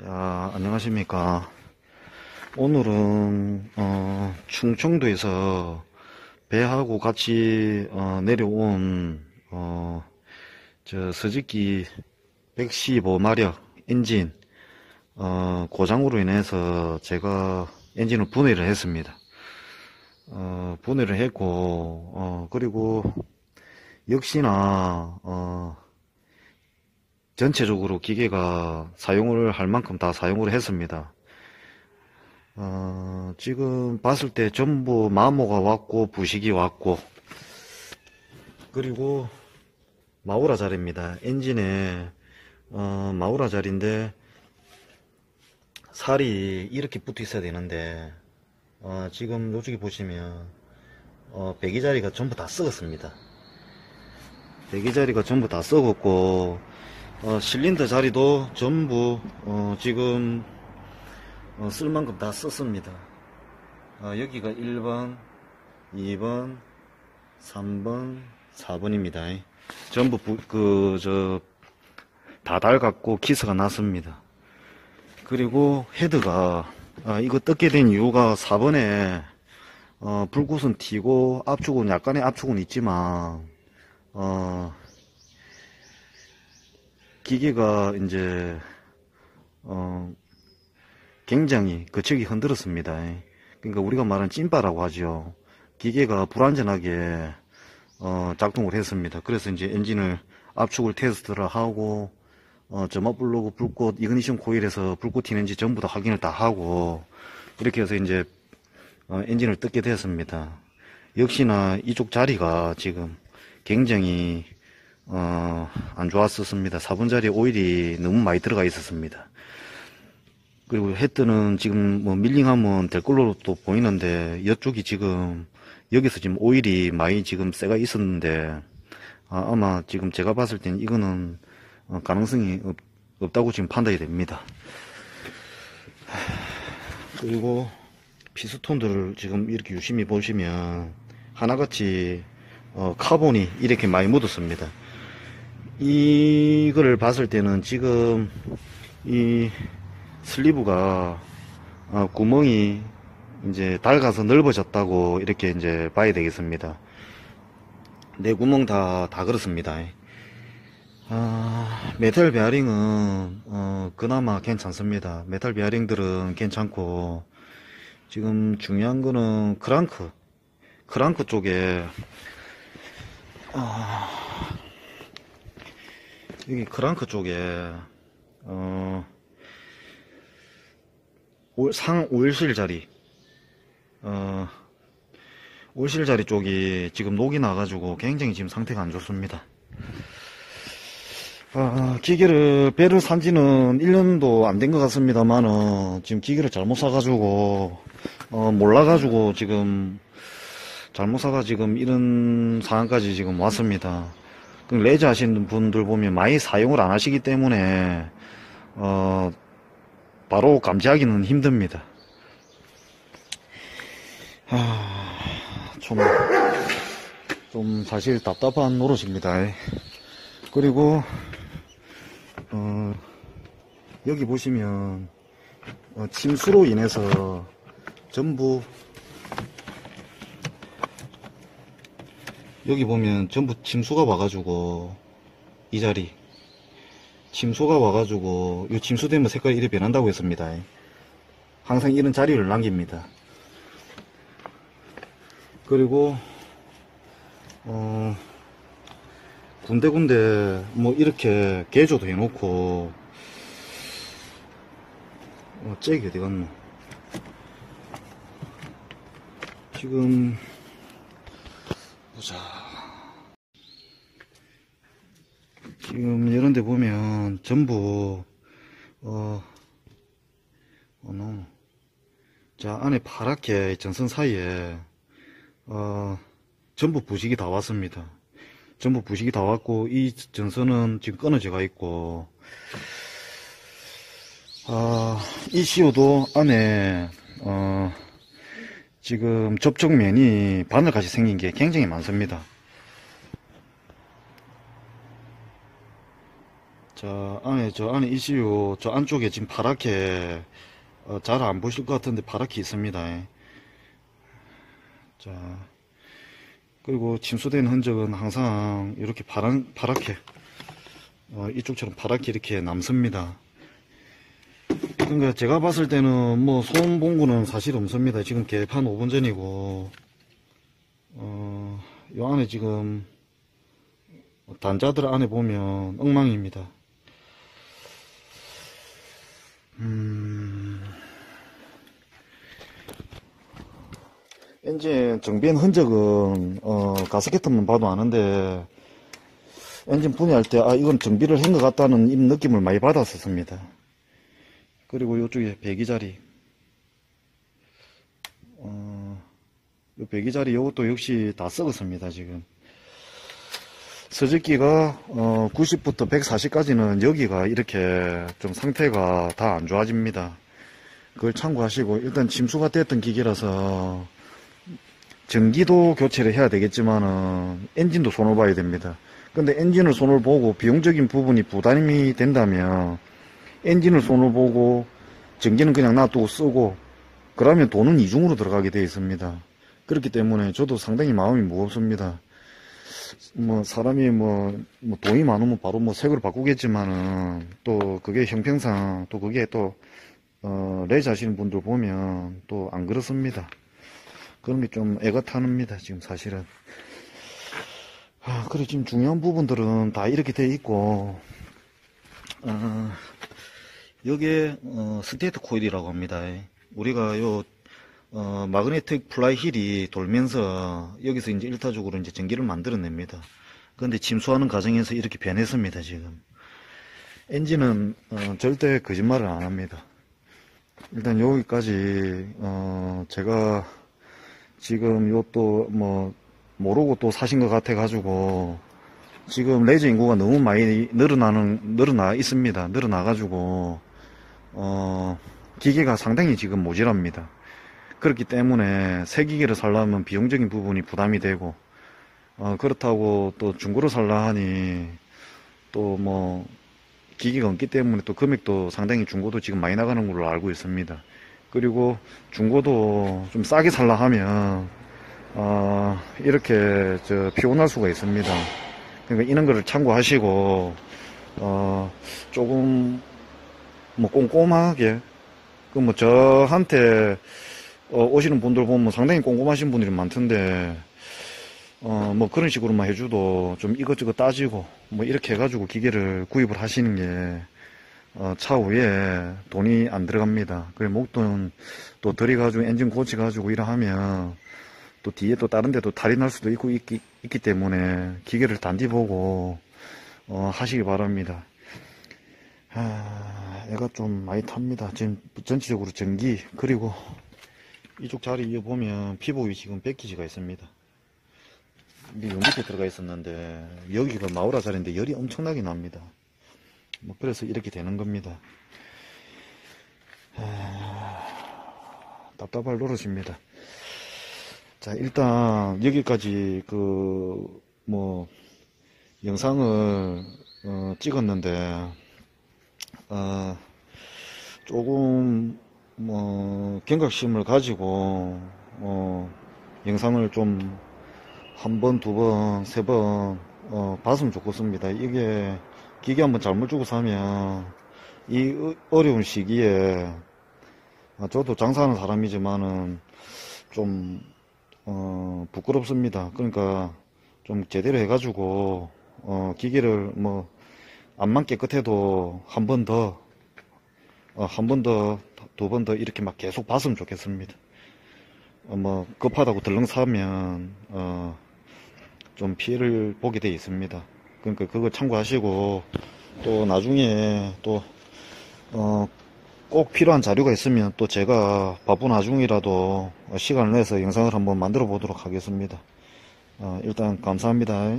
자, 안녕하십니까. 오늘은 충청도에서 배하고 같이 내려온 저 스즈키 115마력 엔진 고장으로 인해서 제가 엔진을 분해를 했습니다. 분해를 했고 그리고 역시나 전체적으로 기계가 사용을 할 만큼 다 사용을 했습니다. 지금 봤을 때 전부 마모가 왔고 부식이 왔고, 그리고 마우라 자리입니다. 엔진에 마우라 자리인데 살이 이렇게 붙어 있어야 되는데 지금 이쪽에 보시면 배기 자리가 전부 다 썩었습니다. 배기 자리가 전부 다 썩었고 실린더 자리도 전부 지금 쓸 만큼 다 썼습니다. 여기가 1번, 2번, 3번, 4번입니다. 전부 다 닳았고 키스가 났습니다. 그리고 헤드가 이거 뜯게 된 이유가 4번에 불꽃은 튀고 압축은 약간의 압축은 있지만 기계가 이제 굉장히 거측이 흔들었습니다. 그러니까 우리가 말하는 찐빠라고 하죠. 기계가 불안전하게 작동을 했습니다. 그래서 이제 엔진을 압축을 테스트를 하고 점화 블로그 불꽃 이그니션 코일에서 불꽃 튀는지 전부 다 확인을 다 하고 이렇게 해서 이제 엔진을 뜯게 되었습니다. 역시나 이쪽 자리가 지금 굉장히 안 좋았었습니다. 4번 자리에 오일이 너무 많이 들어가 있었습니다. 그리고 헤드는 지금 뭐 밀링하면 될 걸로 또 보이는데 이쪽이 지금 여기서 지금 오일이 많이 지금 새가 있었는데 아마 지금 제가 봤을 때는 이거는 가능성이 없다고 지금 판단이 됩니다. 그리고 피스톤들을 지금 이렇게 유심히 보시면 하나같이 카본이 이렇게 많이 묻었습니다. 이거를 봤을 때는 지금 이 슬리브가 구멍이 이제 닳아서 넓어졌다고 이렇게 이제 봐야 되겠습니다. 네 구멍 다 그렇습니다. 메탈 베어링은 그나마 괜찮습니다. 메탈 베어링들은 괜찮고 지금 중요한 거는 크랑크 쪽에 여기 크랑크 쪽에 상 오일실 자리 오일실 자리 쪽이 지금 녹이 나가지고 굉장히 지금 상태가 안 좋습니다. 배를 산지는 1년도 안 된 것 같습니다만은 지금 기계를 잘못 사가지고 몰라가지고 지금 잘못 사가 지금 이런 상황까지 지금 왔습니다. 레저 하시는 분들 보면 많이 사용을 안 하시기 때문에 바로 감지하기는 힘듭니다. 좀 사실 답답한 노릇입니다. 그리고 여기 보시면 침수로 인해서 전부 여기 보면 전부 침수가 와가지고 이 자리 침수가 와가지고 이 침수되면 색깔이 이렇게 변한다고 했습니다. 항상 이런 자리를 남깁니다. 그리고 군데군데 뭐 이렇게 개조도 해놓고 잭이 어디 갔노? 지금 보자. 지금 이런데 보면 전부 자 안에 파랗게 전선 사이에 전부 부식이 다 왔습니다. 전부 부식이 다 왔고 이 전선은 지금 끊어져가 있고 ECU도 안에 지금 접촉면이 바늘같이 생긴 게 굉장히 많습니다. 자, 저 안에 ECU, 저 안쪽에 지금 파랗게, 잘 안 보실 것 같은데 파랗게 있습니다. 자, 그리고 침수된 흔적은 항상 이렇게 파랗게, 이쪽처럼 파랗게 이렇게 남습니다. 그러니까 제가 봤을 때는 뭐 손 본 거는 사실 없습니다. 지금 개판 5분 전이고, 요 안에 지금 단자들 안에 보면 엉망입니다. 엔진 정비한 흔적은 가스켓만 봐도 아는데 엔진 분해할 때 이건 정비를 한 것 같다는 이런 느낌을 많이 받았었습니다. 그리고 이쪽에 배기자리, 요 배기자리 요것도 역시 다 썩었습니다. 지금 서적기가 90부터 140까지는 여기가 이렇게 좀 상태가 다 안 좋아집니다. 그걸 참고하시고, 일단 침수가 됐던 기계라서 전기도 교체를 해야 되겠지만은 엔진도 손을 봐야 됩니다. 근데 엔진을 손을 보고 비용적인 부분이 부담이 된다면 엔진을 손을 보고 전기는 그냥 놔두고 쓰고 그러면 돈은 이중으로 들어가게 되어 있습니다. 그렇기 때문에 저도 상당히 마음이 무겁습니다. 뭐 사람이 뭐 돈이 많으면 바로 뭐 새 거로 바꾸겠지만은 또 그게 형평상 또 그게 또 레이저 하시는 분들 보면 또 안 그렇습니다. 그런 게 좀 애가 타는입니다. 지금 사실은. 그래 지금 중요한 부분들은 다 이렇게 돼 있고 여기에 스테이트 코일이라고 합니다. 우리가 요 마그네틱 플라이 힐이 돌면서 여기서 이제 일차적으로 이제 전기를 만들어냅니다. 그런데 침수하는 과정에서 이렇게 변했습니다. 지금 엔진은 절대 거짓말을 안 합니다. 일단 여기까지 제가 지금 요 또 뭐 모르고 또 사신 것 같아 가지고 지금 레이저 인구가 너무 많이 늘어나 있습니다. 늘어나 가지고 기계가 상당히 지금 모자랍니다. 그렇기 때문에 새 기계를 살려면 비용적인 부분이 부담이 되고 그렇다고 또 중고로 살라 하니 또 뭐 기계가 없기 때문에 또 금액도 상당히 중고도 지금 많이 나가는 걸로 알고 있습니다. 그리고 중고도 좀 싸게 살라 하면 이렇게 피곤할 수가 있습니다. 그러니까 이런 거를 참고하시고 조금 뭐 꼼꼼하게 그 뭐 저한테 오시는 분들 보면 상당히 꼼꼼하신 분들이 많던데 뭐 그런 식으로만 해줘도 좀 이것저것 따지고 뭐 이렇게 해가지고 기계를 구입을 하시는 게 차후에 돈이 안 들어갑니다. 그래 목돈 또 들여가지고 엔진 고쳐가지고 이러 하면 또 뒤에 또 다른 데도 탈이 날 수도 있기 때문에 기계를 단디 보고 하시기 바랍니다. 애가 좀 많이 탑니다. 지금 전체적으로 전기 그리고 이쪽 자리에 보면 피복이 지금 뺏기지가 있습니다. 요 밑에 들어가 있었는데 여기가 마우라 자리인데 열이 엄청나게 납니다. 뭐 그래서 이렇게 되는 겁니다. 답답할 노릇입니다. 자 일단 여기까지 뭐 영상을 찍었는데 조금 뭐 경각심을 가지고 영상을 좀 한 번, 두 번, 세 번 봤으면 좋겠습니다. 이게 기계 한번 잘못 주고 사면 이 어려운 시기에 저도 장사하는 사람이지만은 좀 부끄럽습니다. 그러니까 좀 제대로 해가지고 기계를 뭐 안만 깨끗해도 한 번 더, 두 번 더 이렇게 막 계속 봤으면 좋겠습니다. 뭐 급하다고 덜렁 사면 좀 피해를 보게 되어 있습니다. 그러니까 그거 참고하시고 또 나중에 또 꼭 필요한 자료가 있으면 또 제가 바쁜 와중이라도 시간을 내서 영상을 한번 만들어 보도록 하겠습니다. 일단 감사합니다.